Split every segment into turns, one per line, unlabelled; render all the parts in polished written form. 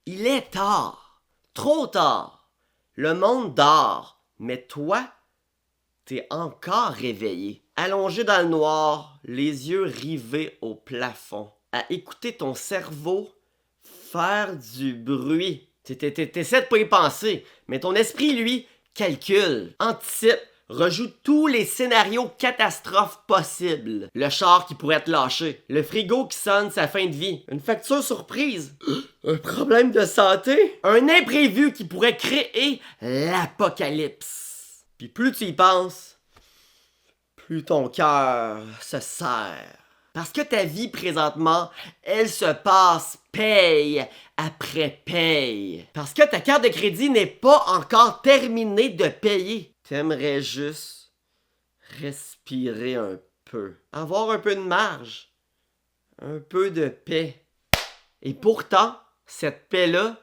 Il est tard. Trop tard. Le monde dort. Mais toi, t'es encore réveillé. Allongé dans le noir, les yeux rivés au plafond. À écouter ton cerveau faire du bruit. T'essaies de pas y penser, mais ton esprit, lui, calcule, anticipe, rejoue tous les scénarios catastrophes possibles. Le char qui pourrait te lâcher, le frigo qui sonne sa fin de vie, une facture surprise, un problème de santé, un imprévu qui pourrait créer l'apocalypse. Puis plus tu y penses, plus ton cœur se serre. Parce que ta vie présentement, elle se passe paye après paye. Parce que ta carte de crédit n'est pas encore terminée de payer. T'aimerais juste respirer un peu. Avoir un peu de marge. Un peu de paix. Et pourtant, cette paix-là,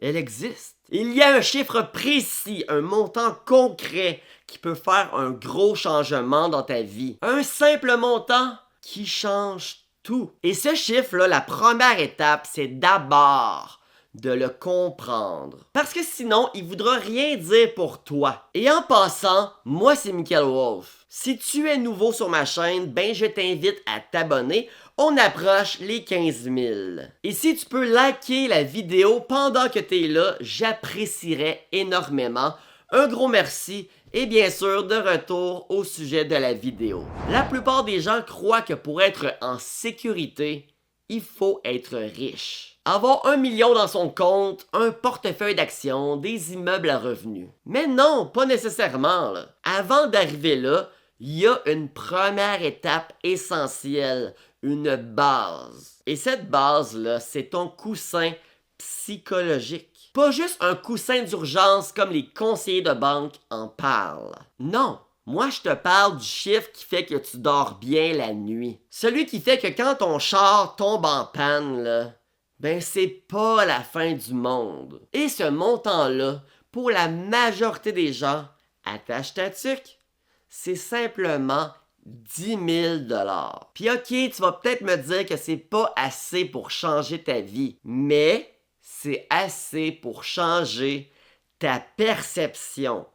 elle existe. Il y a un chiffre précis, un montant concret qui peut faire un gros changement dans ta vie. Un simple montant qui change tout. Et ce chiffre-là, la première étape, c'est d'abord de le comprendre. Parce que sinon, il voudra rien dire pour toi. Et en passant, moi c'est Michael Wolf. Si tu es nouveau sur ma chaîne, ben je t'invite à t'abonner. On approche les 15 000. Et si tu peux liker la vidéo pendant que tu es là, j'apprécierais énormément. Un gros merci et bien sûr de retour au sujet de la vidéo. La plupart des gens croient que pour être en sécurité, il faut être riche. Avoir 1 million dans son compte, un portefeuille d'actions, des immeubles à revenus. Mais non, pas nécessairement. Là. Avant d'arriver là, il y a une première étape essentielle, une base. Et cette base-là, c'est ton coussin psychologique. Pas juste un coussin d'urgence comme les conseillers de banque en parlent. Non, moi je te parle du chiffre qui fait que tu dors bien la nuit. Celui qui fait que quand ton char tombe en panne, là, ben c'est pas la fin du monde. Et ce montant-là, pour la majorité des gens, attache ta tuque, c'est simplement 10 000 $. Puis ok, tu vas peut-être me dire que c'est pas assez pour changer ta vie, mais c'est assez pour changer ta perception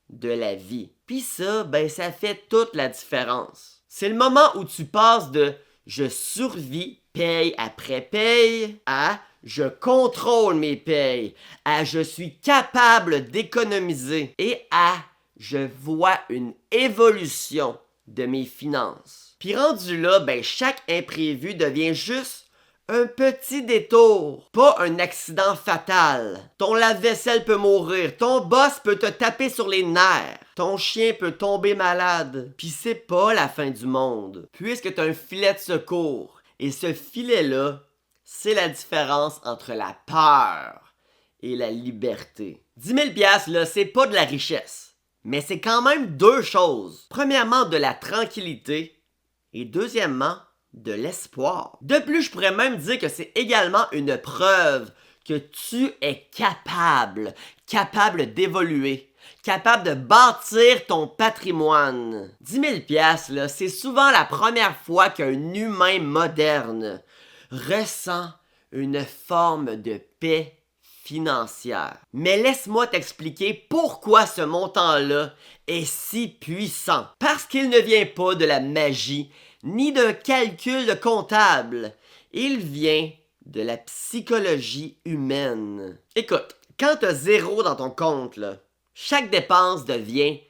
de la vie. Puis ça, ben ça fait toute la différence. C'est le moment où tu passes de « je survis paye après paye » à « je contrôle mes payes » à « je suis capable d'économiser » et à « je vois une évolution de mes finances ». Puis rendu là, ben chaque imprévu devient juste un petit détour, pas un accident fatal. Ton lave-vaisselle peut mourir, ton boss peut te taper sur les nerfs, ton chien peut tomber malade. Puis c'est pas la fin du monde, puisque t'as un filet de secours. Et ce filet-là, c'est la différence entre la peur et la liberté. 10 000 $, là, c'est pas de la richesse, mais c'est quand même deux choses. Premièrement, de la tranquillité, et deuxièmement, de l'espoir. De plus, je pourrais même dire que c'est également une preuve que tu es capable d'évoluer, capable de bâtir ton patrimoine. 10 000 $, là, c'est souvent la première fois qu'un humain moderne ressent une forme de paix financière. Mais laisse-moi t'expliquer pourquoi ce montant-là est si puissant. Parce qu'il ne vient pas de la magie ni d'un calcul comptable. Il vient de la psychologie humaine. Écoute, quand tu as 0 dans ton compte, là, chaque dépense devient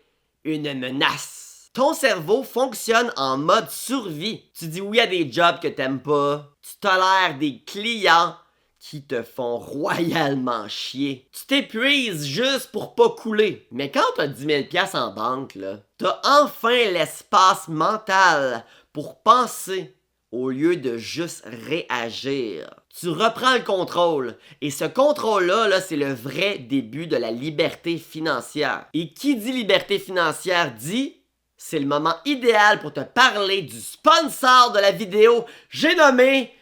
une menace. Ton cerveau fonctionne en mode survie. Tu dis oui à des jobs que t'aimes pas. Tu tolères des clients qui te font royalement chier. Tu t'épuises juste pour pas couler. Mais quand t'as 10 000 $ en banque, là, t'as enfin l'espace mental pour penser au lieu de juste réagir. Tu reprends le contrôle. Et ce contrôle-là, là, c'est le vrai début de la liberté financière. Et qui dit liberté financière dit, c'est le moment idéal pour te parler du sponsor de la vidéo. J'ai nommé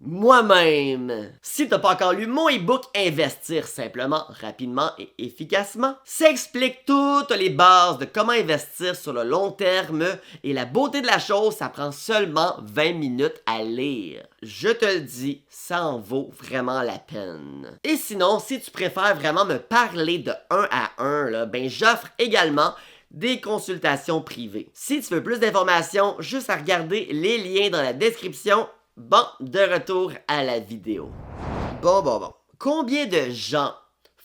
moi-même. Si t'as pas encore lu mon e-book Investir simplement, rapidement et efficacement, ça explique toutes les bases de comment investir sur le long terme et la beauté de la chose, ça prend seulement 20 minutes à lire. Je te le dis, ça en vaut vraiment la peine. Et sinon, si tu préfères vraiment me parler de 1 à 1, là, ben j'offre également des consultations privées. Si tu veux plus d'informations, juste à regarder les liens dans la description. Bon, de retour à la vidéo. Bon. Combien de gens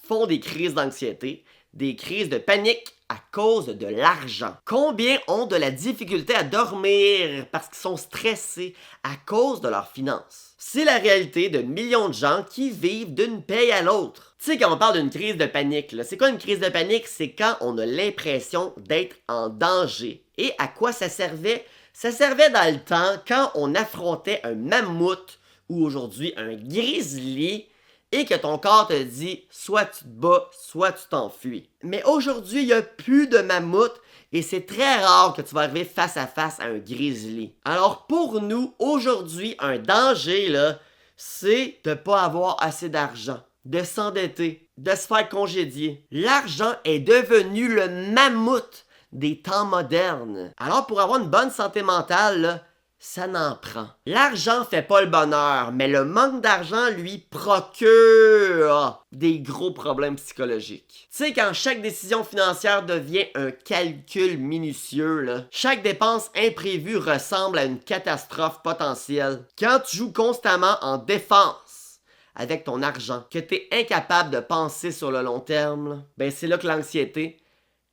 font des crises d'anxiété, des crises de panique à cause de l'argent? Combien ont de la difficulté à dormir parce qu'ils sont stressés à cause de leurs finances? C'est la réalité de millions de gens qui vivent d'une paye à l'autre. Tu sais, quand on parle d'une crise de panique, c'est quoi une crise de panique? C'est quand on a l'impression d'être en danger. Et à quoi ça servait? Ça servait dans le temps quand on affrontait un mammouth ou aujourd'hui un grizzly et que ton corps te dit soit tu te bats, soit tu t'enfuis. Mais aujourd'hui, il n'y a plus de mammouth et c'est très rare que tu vas arriver face à face à un grizzly. Alors pour nous, aujourd'hui, un danger, là, c'est de ne pas avoir assez d'argent, de s'endetter, de se faire congédier. L'argent est devenu le mammouth des temps modernes. Alors pour avoir une bonne santé mentale, là, ça n'en prend. L'argent fait pas le bonheur, mais le manque d'argent, lui, procure des gros problèmes psychologiques. Tu sais, quand chaque décision financière devient un calcul minutieux, là, chaque dépense imprévue ressemble à une catastrophe potentielle. Quand tu joues constamment en défense avec ton argent, que tu es incapable de penser sur le long terme, là, ben c'est là que l'anxiété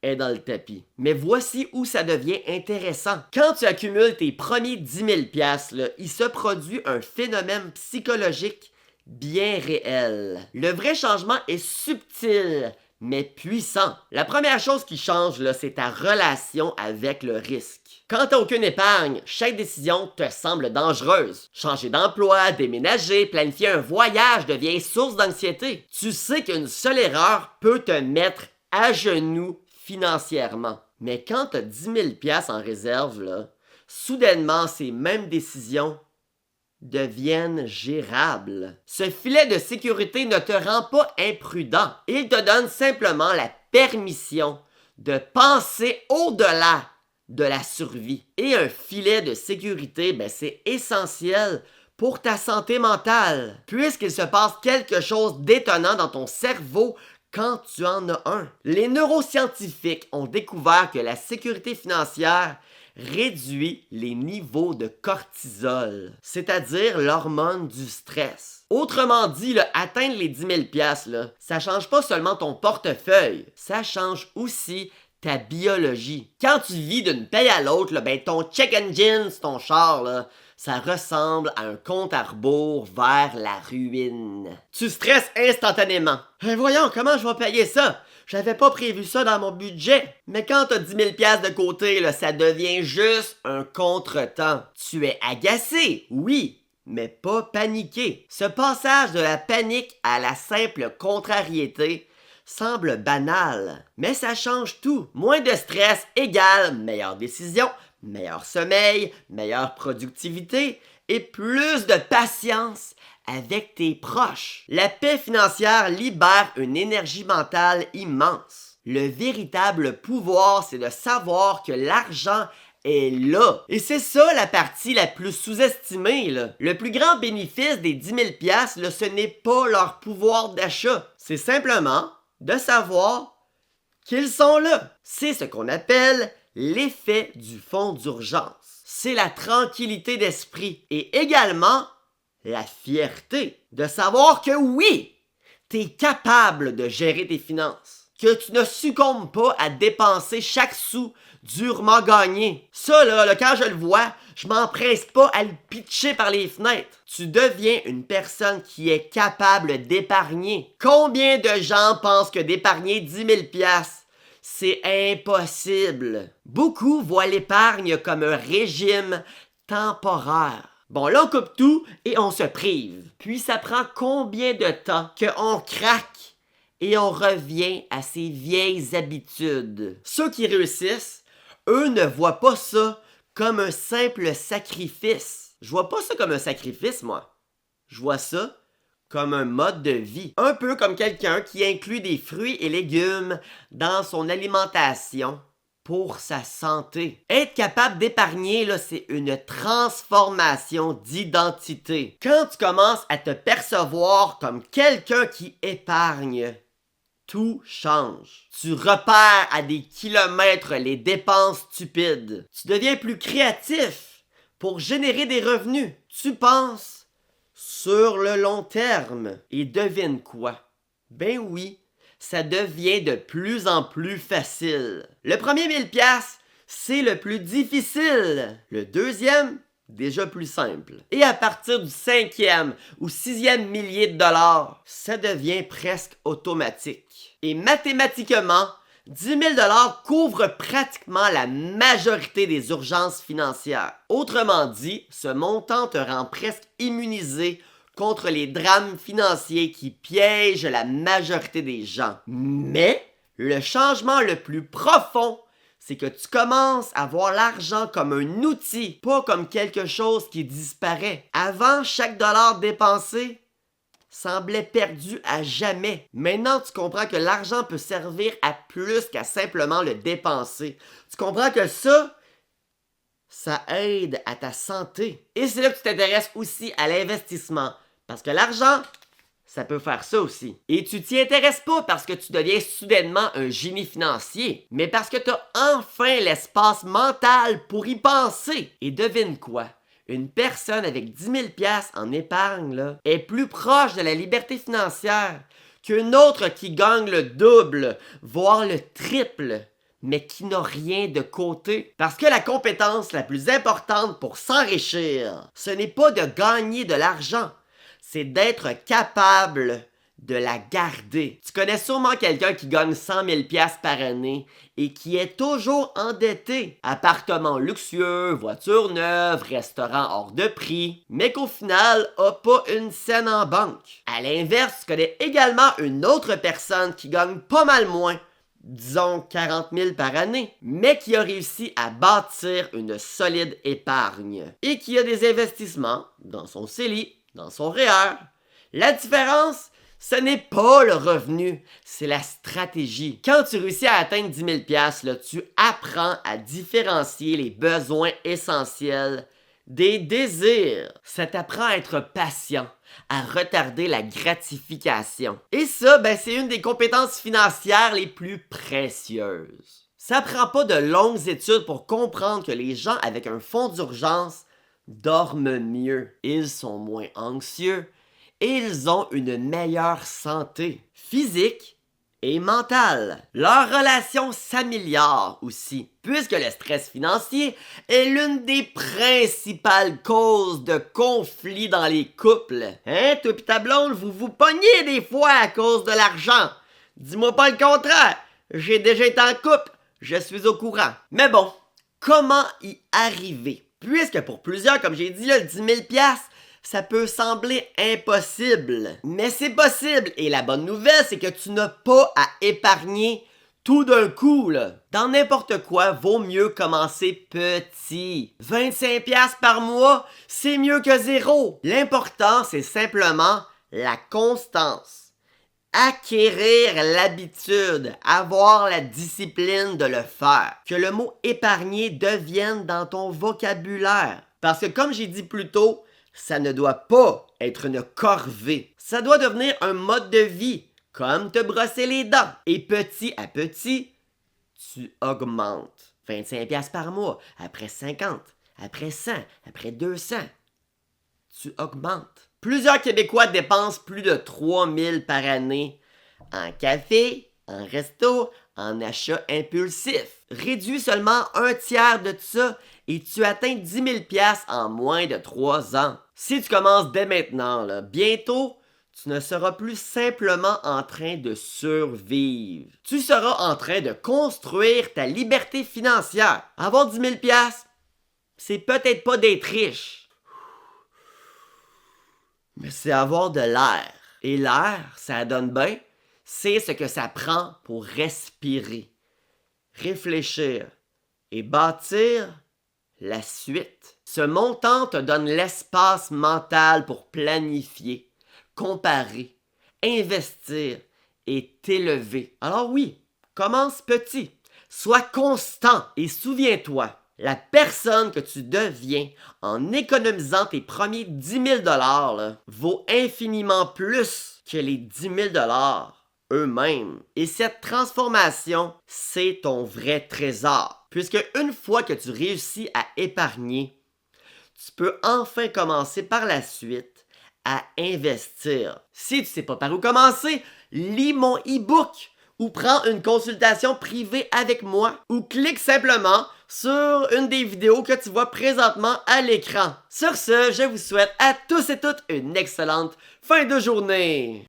est dans le tapis. Mais voici où ça devient intéressant. Quand tu accumules tes premiers 10 000 $, là, il se produit un phénomène psychologique bien réel. Le vrai changement est subtil, mais puissant. La première chose qui change, là, c'est ta relation avec le risque. Quand t'as aucune épargne, chaque décision te semble dangereuse. Changer d'emploi, déménager, planifier un voyage devient source d'anxiété. Tu sais qu'une seule erreur peut te mettre à genoux financièrement. Mais quand tu as 10 000 $ en réserve, là, soudainement, ces mêmes décisions deviennent gérables. Ce filet de sécurité ne te rend pas imprudent. Il te donne simplement la permission de penser au-delà de la survie. Et un filet de sécurité, ben, c'est essentiel pour ta santé mentale, puisqu'il se passe quelque chose d'étonnant dans ton cerveau quand tu en as un. Les neuroscientifiques ont découvert que la sécurité financière réduit les niveaux de cortisol, c'est-à-dire l'hormone du stress. Autrement dit, là, atteindre les 10 000 $, là, ça change pas seulement ton portefeuille, ça change aussi ta biologie. Quand tu vis d'une paye à l'autre, là, ben ton check engine, ton char, là, ça ressemble à un compte à rebours vers la ruine. Tu stresses instantanément. Voyons, comment je vais payer ça? J'avais pas prévu ça dans mon budget. Mais quand t'as 10 000 $ de côté, là, ça devient juste un contretemps. Tu es agacé, oui, mais pas paniqué. Ce passage de la panique à la simple contrariété semble banal, mais ça change tout. Moins de stress égale meilleure décision, meilleur sommeil, meilleure productivité et plus de patience avec tes proches. La paix financière libère une énergie mentale immense. Le véritable pouvoir, c'est de savoir que l'argent est là. Et c'est ça la partie la plus sous-estimée, là. Le plus grand bénéfice des 10 000 $, là, ce n'est pas leur pouvoir d'achat. C'est simplement de savoir qu'ils sont là. C'est ce qu'on appelle l'effet du fonds d'urgence. C'est la tranquillité d'esprit et également la fierté de savoir que oui, tu es capable de gérer tes finances, que tu ne succombes pas à dépenser chaque sou durement gagné. Ça là, quand je le vois, je m'empresse pas à le pitcher par les fenêtres. Tu deviens une personne qui est capable d'épargner. Combien de gens pensent que d'épargner 10 000 $, c'est impossible. Beaucoup voient l'épargne comme un régime temporaire. Bon, là, on coupe tout et on se prive. Puis ça prend combien de temps qu'on craque et on revient à ses vieilles habitudes? Ceux qui réussissent, eux ne voient pas ça comme un simple sacrifice. Je vois pas ça comme un sacrifice, moi. Je vois ça comme un mode de vie. Un peu comme quelqu'un qui inclut des fruits et légumes dans son alimentation pour sa santé. Être capable d'épargner, là, c'est une transformation d'identité. Quand tu commences à te percevoir comme quelqu'un qui épargne, tout change. Tu repères à des kilomètres les dépenses stupides. Tu deviens plus créatif pour générer des revenus. Tu penses sur le long terme. Et devine quoi? Ben oui, ça devient de plus en plus facile. Le premier 1000$, c'est le plus difficile. Le deuxième, déjà plus simple. Et à partir du 5e ou 6e millier de dollars, ça devient presque automatique. Et mathématiquement, 10 000 $ couvre pratiquement la majorité des urgences financières. Autrement dit, ce montant te rend presque immunisé contre les drames financiers qui piègent la majorité des gens. Mais le changement le plus profond, c'est que tu commences à voir l'argent comme un outil, pas comme quelque chose qui disparaît. Avant, chaque dollar dépensé semblait perdu à jamais. Maintenant, tu comprends que l'argent peut servir à plus qu'à simplement le dépenser. Tu comprends que ça aide à ta santé. Et c'est là que tu t'intéresses aussi à l'investissement. Parce que l'argent, ça peut faire ça aussi. Et tu t'y intéresses pas parce que tu deviens soudainement un génie financier, mais parce que tu as enfin l'espace mental pour y penser. Et devine quoi? Une personne avec 10 000$ en épargne là, est plus proche de la liberté financière qu'une autre qui gagne le double, voire le triple, mais qui n'a rien de côté. Parce que la compétence la plus importante pour s'enrichir, ce n'est pas de gagner de l'argent, c'est d'être capable de la garder. Tu connais sûrement quelqu'un qui gagne 100 000$ par année et qui est toujours endetté. Appartement luxueux, voiture neuve, restaurant hors de prix, mais qu'au final a pas une scène en banque. À l'inverse, tu connais également une autre personne qui gagne pas mal moins, disons 40 000$ par année, mais qui a réussi à bâtir une solide épargne et qui a des investissements dans son CELI, dans son REER. La différence, ce n'est pas le revenu, c'est la stratégie. Quand tu réussis à atteindre 10 000$, là, tu apprends à différencier les besoins essentiels des désirs. Ça t'apprend à être patient, à retarder la gratification. Et ça, ben, c'est une des compétences financières les plus précieuses. Ça prend pas de longues études pour comprendre que les gens avec un fonds d'urgence dorment mieux, ils sont moins anxieux et ils ont une meilleure santé physique et mentale. Leur relation s'améliore aussi, puisque le stress financier est l'une des principales causes de conflits dans les couples. Hein, toi pis ta blonde, vous vous pognez des fois à cause de l'argent. Dis-moi pas le contraire, j'ai déjà été en couple, je suis au courant. Mais bon, comment y arriver? Puisque pour plusieurs, comme j'ai dit, là, 10 000$, ça peut sembler impossible. Mais c'est possible. Et la bonne nouvelle, c'est que tu n'as pas à épargner tout d'un coup, là. Dans n'importe quoi, vaut mieux commencer petit. 25$ par mois, c'est mieux que zéro. L'important, c'est simplement la constance. Acquérir l'habitude, avoir la discipline de le faire. Que le mot épargner devienne dans ton vocabulaire. Parce que comme j'ai dit plus tôt, ça ne doit pas être une corvée. Ça doit devenir un mode de vie, comme te brosser les dents. Et petit à petit, tu augmentes. 25$ par mois, après 50, après 100, après 200. Tu augmentes. Plusieurs Québécois dépensent plus de 3 000$ par année en café, en resto, en achats impulsifs. Réduis seulement un tiers de ça et tu atteins 10 000$ en moins de 3 ans. Si tu commences dès maintenant, là, bientôt, tu ne seras plus simplement en train de survivre. Tu seras en train de construire ta liberté financière. Avoir 10 000$, c'est peut-être pas d'être riche. Mais c'est avoir de l'air. Et l'air, ça donne bien, c'est ce que ça prend pour respirer, réfléchir et bâtir la suite. Ce montant te donne l'espace mental pour planifier, comparer, investir et t'élever. Alors oui, commence petit, sois constant et souviens-toi, la personne que tu deviens en économisant tes premiers 10 000 vaut infiniment plus que les 10 000 eux-mêmes. Et cette transformation, c'est ton vrai trésor. Puisque une fois que tu réussis à épargner, tu peux enfin commencer par la suite à investir. Si tu ne sais pas par où commencer, lis mon e-book ou prends une consultation privée avec moi ou clique simplement sur une des vidéos que tu vois présentement à l'écran. Sur ce, je vous souhaite à tous et toutes une excellente fin de journée.